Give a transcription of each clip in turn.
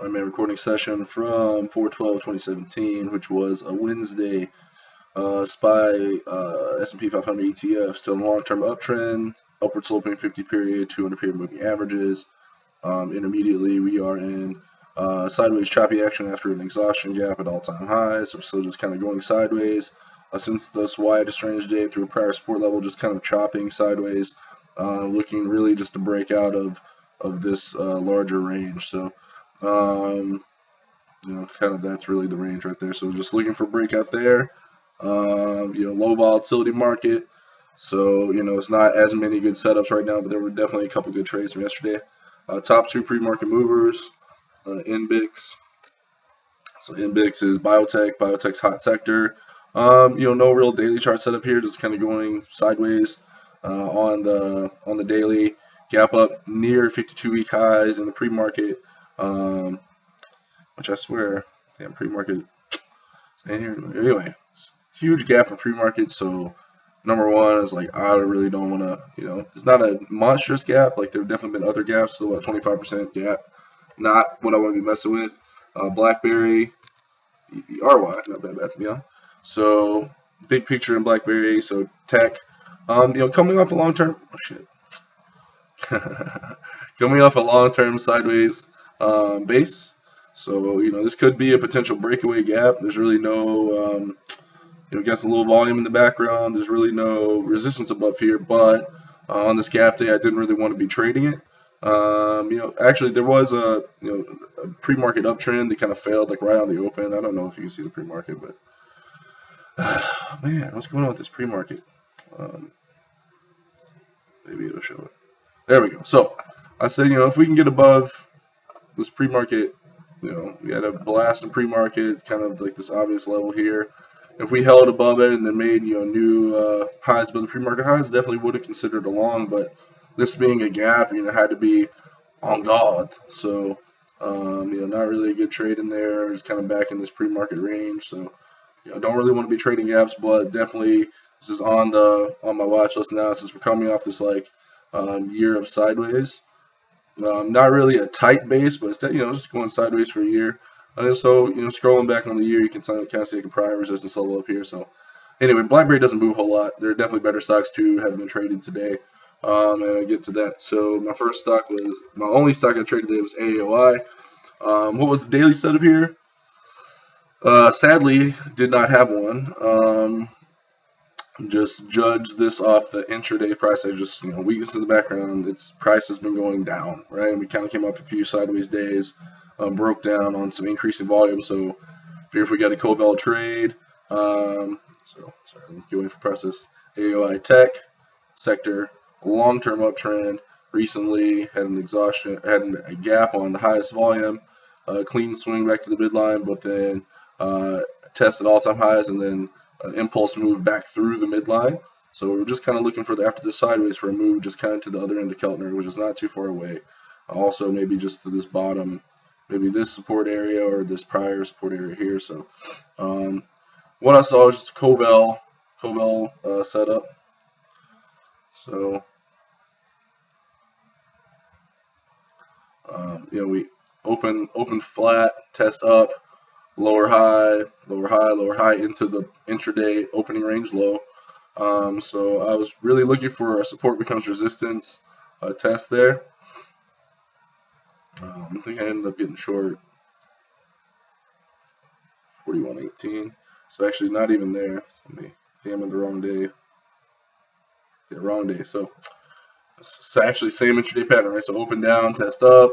on my recording session from 4/12/2017, which was a Wednesday. SPY S&P 500 ETF still in long-term uptrend, upward sloping 50 period, 200 period moving averages. Intermediately, we are in sideways choppy action after an exhaustion gap at all-time highs. So we're still just kind of going sideways since this widest range day through a prior support level, just kind of chopping sideways, looking really just to break out of this larger range. So kind of that's really the range right there. So just looking for breakout there. Low volatility market. So, it's not as many good setups right now, but there were definitely a couple good trades from yesterday. Top two pre-market movers, INBIX. So INBIX is biotech's hot sector. No real daily chart setup here, just kind of going sideways on the daily. Gap up near 52-week highs in the pre-market, which I swear, damn pre-market. Anyway, huge gap in pre-market. So number one is like I really don't want to, it's not a monstrous gap. Like there have definitely been other gaps, so about 25% gap. Not what I want to be messing with. BlackBerry, RY, not bad, yeah. So big picture in BlackBerry. So tech, coming off a long-term. Oh shit. Coming off a long-term sideways base. So, this could be a potential breakaway gap. There's really no, got a little volume in the background. There's really no resistance above here, but on this gap day, I didn't really want to be trading it. Actually, there was a pre-market uptrend that kind of failed, like right on the open. I don't know if you can see the pre-market, but man, what's going on with this pre-market? Maybe it'll show it. There we go. So I said, if we can get above this pre-market, we had a blast in pre-market, kind of like this obvious level here. If we held above it and then made, new highs above the pre-market highs, definitely would have considered a long. But this being a gap, had to be on guard. So, not really a good trade in there. Just kind of back in this pre-market range. So, don't really want to be trading gaps, but definitely this is on my watch list now since we're coming off this year of sideways. Not really a tight base, but instead, just going sideways for a year. So, scrolling back on the year, you can kind of see a prior resistance level up here. So, anyway, BlackBerry doesn't move a whole lot. There are definitely better stocks to have been traded today. And I'll get to that. So, my only stock I traded today was AOI. What was the daily setup here? Sadly, did not have one. Just judge this off the intraday price. I just, weakness in the background. Its price has been going down, right? And we kind of came off a few sideways days, broke down on some increasing volume. So, if we got a Covel trade, sorry, I'm going for process. AOI Tech sector, long-term uptrend. Recently had an exhaustion, had a gap on the highest volume, clean swing back to the midline, but then tested all-time highs and then an impulse move back through the midline. So we're just kind of looking for after the sideways for a move just kind of to the other end of Keltner, which is not too far away. Also maybe just to this bottom, maybe this support area or this prior support area here. So what I saw was just a Covel setup. So we open flat, test up, lower high into the intraday opening range low. So I was really looking for a support becomes resistance test there. I think I ended up getting short 41.18. So actually not even there. I am in the wrong day. Yeah, wrong day. So it's actually same intraday pattern, right? So open down, test up,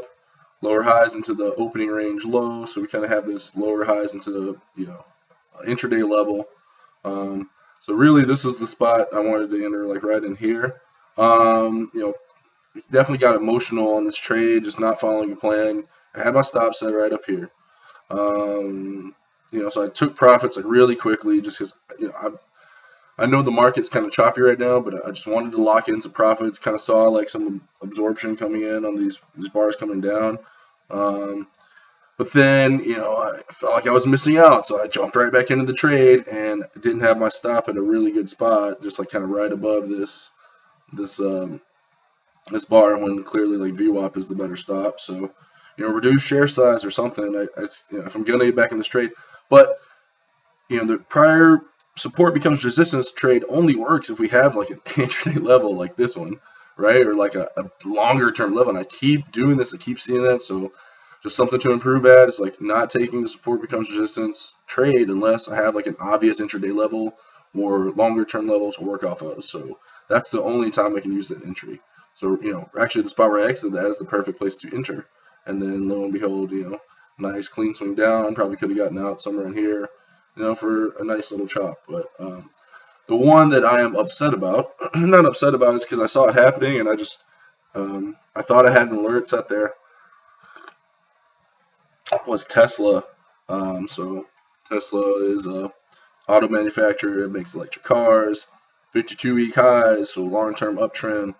lower highs into the opening range low. So we kind of have this lower highs into the intraday level. So really this is the spot I wanted to enter, like right in here. Definitely got emotional on this trade, just not following the plan. I had my stop set right up here. So I took profits like really quickly just because I know the market's kind of choppy right now, but I just wanted to lock in some profits. Kind of saw like some absorption coming in on these bars coming down. But then, I felt like I was missing out, so I jumped right back into the trade and didn't have my stop at a really good spot, just like kind of right above this bar when clearly like VWAP is the better stop. So reduce share size or something. If I'm gonna get back in this trade, but the prior support becomes resistance trade only works if we have like an intraday level like this one, right? Or like a longer term level. And I keep doing this, I keep seeing that. So just something to improve at is like not taking the support becomes resistance trade unless I have like an obvious intraday level or longer term levels to work off of. So that's the only time I can use that entry. So, actually the spot where I exited that is the perfect place to enter. And then lo and behold, nice clean swing down. Probably could have gotten out somewhere in here, for a nice little chop. But the one that I am upset about, not upset about, is because I saw it happening and I thought I had an alert set there, was Tesla. So Tesla is a auto manufacturer. It makes electric cars, 52-week highs, so long-term uptrend.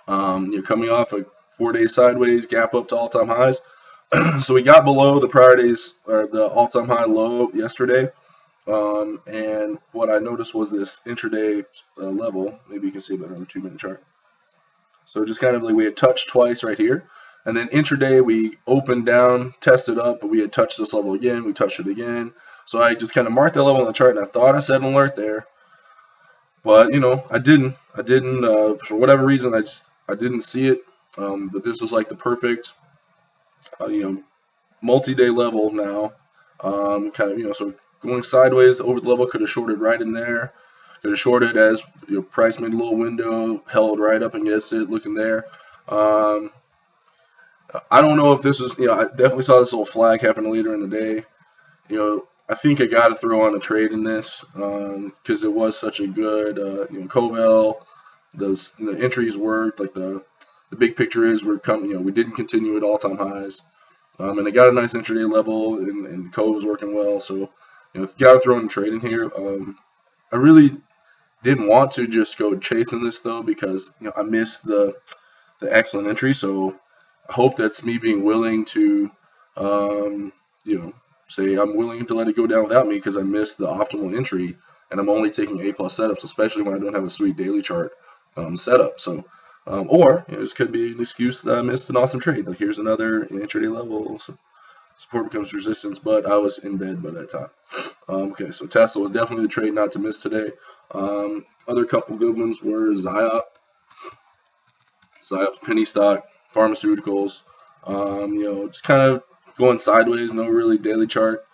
Coming off a 4-day sideways, gap up to all-time highs. So we got below the prior days, or the all-time high low yesterday. And what I noticed was this intraday level. Maybe you can see it better on the 2-minute chart. So just kind of like we had touched twice right here. And then intraday we opened down, tested up, but we had touched this level again. We touched it again. So I just kind of marked that level on the chart, and I thought I set an alert there. But, I didn't. For whatever reason, I didn't see it. But this was like the perfect, multi-day level now. So going sideways over the level, could have shorted right in there. Could have shorted as price made a little window, held right up against it, looking there. I don't know if this is, I definitely saw this little flag happen later in the day. I think I got to throw on a trade in this because it was such a good, Covel. The entries worked. Like the big picture is we're coming. We didn't continue at all-time highs, and it got a nice intraday level, and Cove was working well. So, got to throw in a trade in here. I really didn't want to just go chasing this though because I missed the excellent entry. So I hope that's me being willing to, say I'm willing to let it go down without me because I missed the optimal entry, and I'm only taking A+ setups, especially when I don't have a sweet daily chart setup. So, or this could be an excuse that I missed an awesome trade. Like here's another intraday level, so support becomes resistance, but I was in bed by that time. Okay, so Tesla was definitely the trade not to miss today. Other couple good ones were Ziops, penny stock, pharmaceuticals. Just kind of going sideways, no really daily chart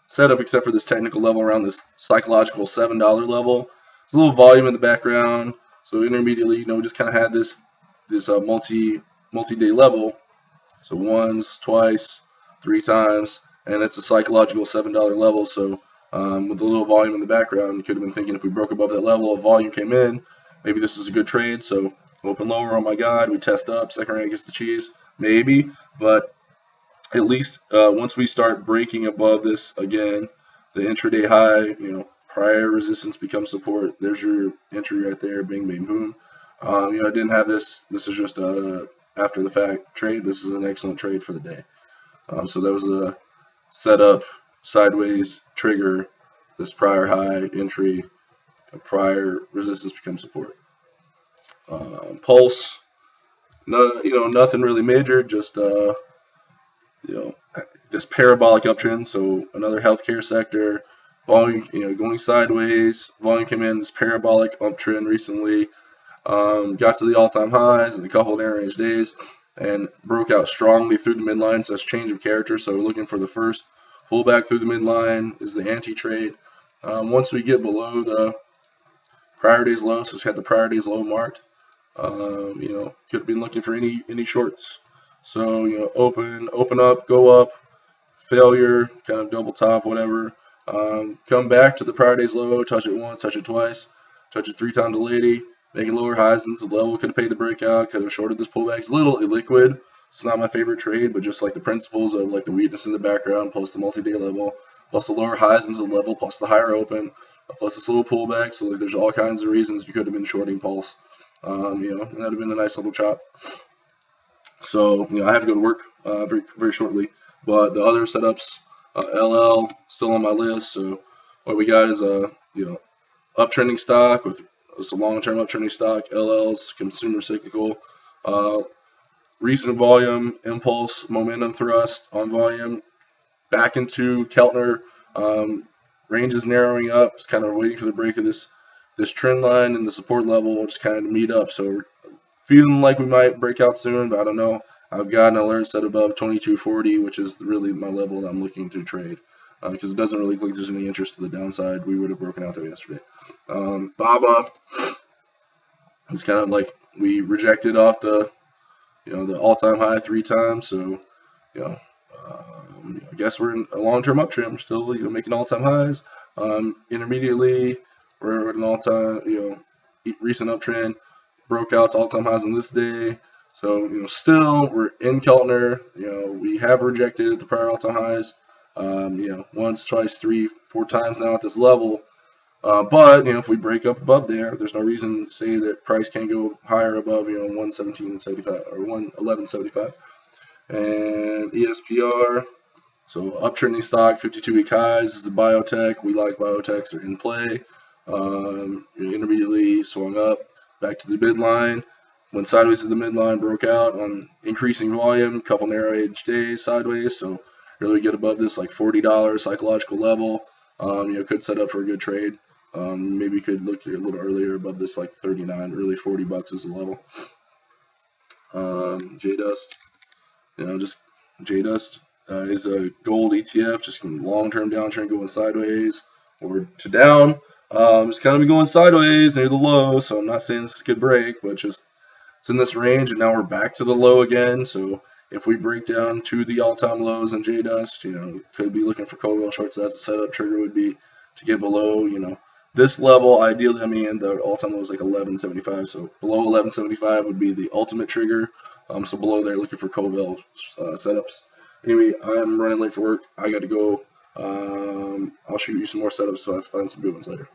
setup except for this technical level around this psychological $7 level. There's a little volume in the background, so intermediately, we just kind of had this multi-day level. So once, twice, 3 times, and it's a psychological $7 level. So with a little volume in the background, you could have been thinking if we broke above that level, a volume came in, maybe this is a good trade. So open lower, oh my God, we test up, second rank gets the cheese, maybe, but at least once we start breaking above this again, the intraday high, prior resistance becomes support. There's your entry right there, bing, bing, boom. I didn't have this. This is just a after the fact trade. This is an excellent trade for the day. So that was the setup, sideways, trigger, this prior high, entry, prior resistance becomes support. Pulse, no, nothing really major, just this parabolic uptrend. So another healthcare sector, volume, going sideways. Volume came in this parabolic uptrend recently. Got to the all-time highs in a couple of narrow range days and broke out strongly through the midline. So that's change of character. So we're looking for the first pullback through the midline is the anti-trade. Once we get below the prior day's low, so it's had the prior day's low marked. Could have been looking for any shorts. So, open up, go up, failure, kind of double top, whatever. Come back to the prior day's low, touch it once, touch it twice, touch it 3 times a lady, making lower highs into the level. Could have paid the breakout, could have shorted this pullback. It's a little illiquid. It's not my favorite trade, but just like the principles of like the weakness in the background, plus the multi-day level, plus the lower highs into the level, plus the higher open, plus this little pullback. So like, there's all kinds of reasons you could have been shorting Pulse. And that'd have been a nice little chop. So, I have to go to work very, very shortly. But the other setups, LL, still on my list. So what we got is a, uptrending stock with it's a long-term uptrending stock. LL's consumer cyclical. recent volume, impulse, momentum thrust on volume, back into Keltner. Range is narrowing up. It's kind of waiting for the break of this trend line and the support level just kind of to meet up. So we're feeling like we might break out soon, but I don't know. I've got an alert set above 2240, which is really my level that I'm looking to trade because it doesn't really look like there's any interest to the downside. We would have broken out there yesterday. BABA is kind of like we rejected off the the all-time high 3 times. So I guess we're in a long-term uptrend. We're still making all-time highs. Intermediately, we're at an all-time recent uptrend. Broke out to all-time highs on this day. So still we're in Keltner. We have rejected the prior all-time highs. Once, twice, 3, 4 times now at this level. But if we break up above there, there's no reason to say that price can't go higher above 117.75 or 111.75. And ESPR, so uptrending stock, 52-week highs. This is a biotech. We like biotechs are in play. Intermediately swung up back to the midline. Went sideways to the midline, broke out on increasing volume, couple narrow edge days sideways. So really get above this like $40 psychological level. Could set up for a good trade. Maybe could look a little earlier above this like 39, really $40 is the level. J-Dust, just J-Dust is a gold ETF, just long-term downtrend going sideways or to down. It's kind of been going sideways near the low, so I'm not saying this is a good break, but just it's in this range, and now we're back to the low again. So if we break down to the all-time lows in J-Dust, could be looking for Coldwell shorts. That's a setup trigger would be to get below, this level. Ideally, the all-time low is like 11.75, so below 11.75 would be the ultimate trigger. So below there, looking for Coldwell setups. Anyway, I'm running late for work. I got to go. I'll shoot you some more setups if I find some good ones later.